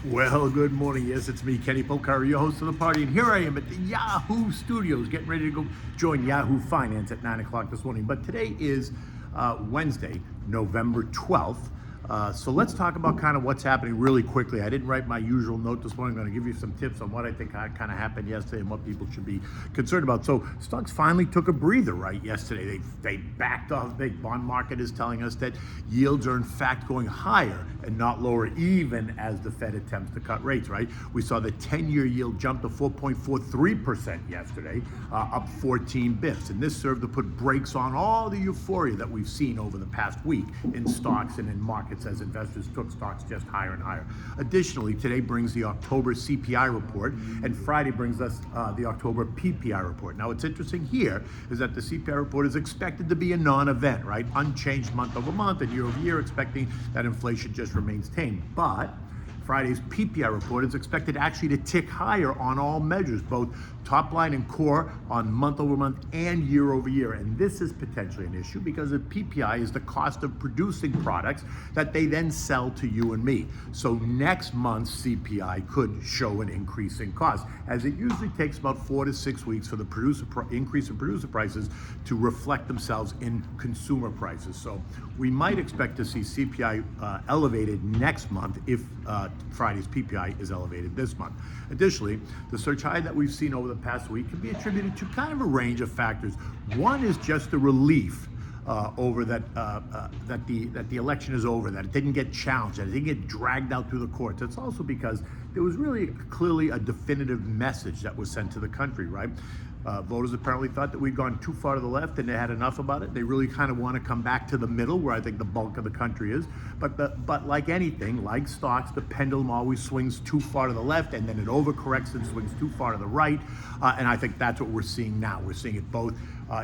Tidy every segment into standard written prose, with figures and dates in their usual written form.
Well, good morning. Yes, it's me, Kenny Polcari, your host of the party, and here I am at the Yahoo Studios, getting ready to go join Yahoo Finance at 9 o'clock this morning. But today is Wednesday, November 12th. So let's talk about kind of what's happening really quickly. I didn't write my usual note this morning. I'm going to give you some tips on what I think kind of happened yesterday and what people should be concerned about. So stocks finally took a breather right yesterday. They backed off. The bond market is telling us that yields are in fact going higher and not lower, even as the Fed attempts to cut rates, right? We saw the 10-year yield jump to 4.43% yesterday, up 14 bips. And this served to put brakes on all the euphoria that we've seen over the past week in stocks and in markets as investors took stocks just higher and higher. Additionally, today brings the October CPI report, and Friday brings us the October PPI report. Now, what's interesting here is that the CPI report is expected to be a non-event, right? Unchanged month over month and year over year, expecting that inflation just remains tame. But Friday's PPI report is expected actually to tick higher on all measures, both top line and core, on month over month and year over year. And this is potentially an issue because the PPI is the cost of producing products that they then sell to you and me. So next month's CPI could show an increase in cost, as it usually takes about 4 to 6 weeks for the increase in producer prices to reflect themselves in consumer prices. So we might expect to see CPI elevated next month if Friday's PPI is elevated this month. Additionally, the surge high that we've seen over the past week can be attributed to kind of a range of factors. One is just the relief over that the election is over, that it didn't get challenged, that it didn't get dragged out through the courts. It's also because there was really clearly a definitive message that was sent to the country, right? Voters apparently thought that we'd gone too far to the left and they had enough about it. They really kind of want to come back to the middle, where I think the bulk of the country is. But like anything, like stocks, the pendulum always swings too far to the left, and then it overcorrects and swings too far to the right. And I think that's what we're seeing now. We're seeing it both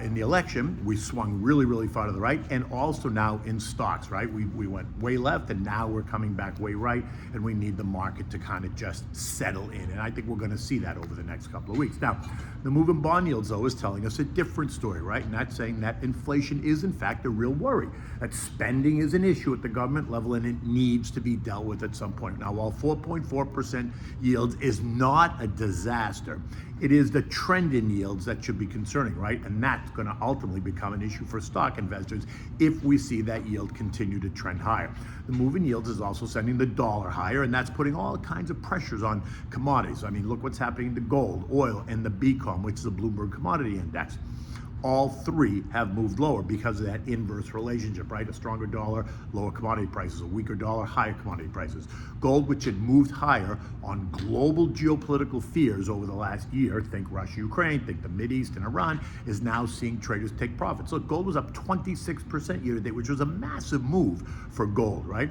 in the election. We swung really, really far to the right, and also now in stocks, right? We went way left, and now we're coming back way right, and we need the market to kind of just settle in. And I think we're going to see that over the next couple of weeks. Now, the move in bond yields, though, is telling us a different story, right? And that's saying that inflation is, in fact, a real worry, that spending is an issue at the government level, and it needs to be dealt with at some point. Now, while 4.4% yields is not a disaster, it is the trend in yields that should be concerning, right? And that's going to ultimately become an issue for stock investors if we see that yield continue to trend higher. The move in yields is also sending the dollar higher, and that's putting all kinds of pressures on commodities. I mean, look what's happening to gold, oil, and the BCOM, which is the Bloomberg Commodity Index. All three have moved lower because of that inverse relationship, right? A stronger dollar, lower commodity prices; a weaker dollar, higher commodity prices. Gold, which had moved higher on global geopolitical fears over the last year, think Russia, Ukraine, think the Mideast and Iran, is now seeing traders take profits. So gold was up 26% year to date, which was a massive move for gold, right?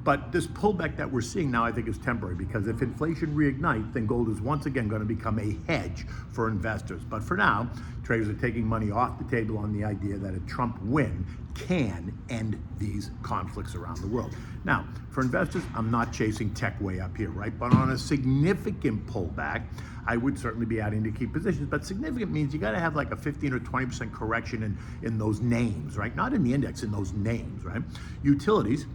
But this pullback that we're seeing now, I think, is temporary, because if inflation reignites, then gold is once again going to become a hedge for investors. But for now, traders are taking money off the table on the idea that a Trump win can end these conflicts around the world. Now, for investors, I'm not chasing tech way up here, right? But on a significant pullback, I would certainly be adding to key positions. But significant means you got to have like a 15 or 20% correction in those names, right? Not in the index, in those names, right? Utilities,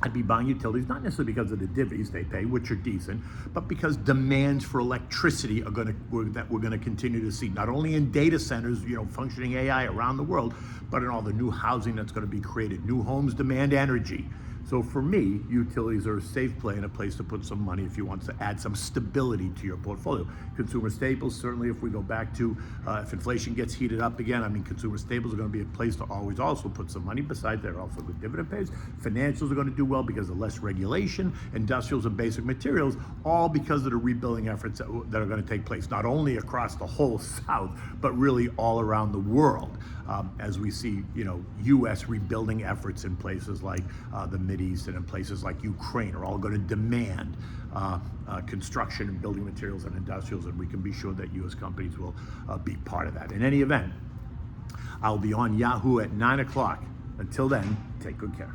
I'd be buying utilities, not necessarily because of the divvies they pay, which are decent, but because demands for electricity are that we're going to continue to see, not only in data centers, functioning AI around the world, but in all the new housing that's going to be created. New homes demand energy. So for me, utilities are a safe play and a place to put some money if you want to add some stability to your portfolio. Consumer staples, certainly if we go back to, if inflation gets heated up again, consumer staples are going to be a place to always also put some money. Besides, they're also good dividend pays. Financials are going to do well because of less regulation. Industrials and basic materials, all because of the rebuilding efforts that are going to take place, not only across the whole South, but really all around the world. As we see, U.S. rebuilding efforts in places like the Mideast and in places like Ukraine are all going to demand construction and building materials and industrials, and we can be sure that U.S. companies will be part of that. In any event, I'll be on Yahoo at 9 o'clock. Until then, take good care.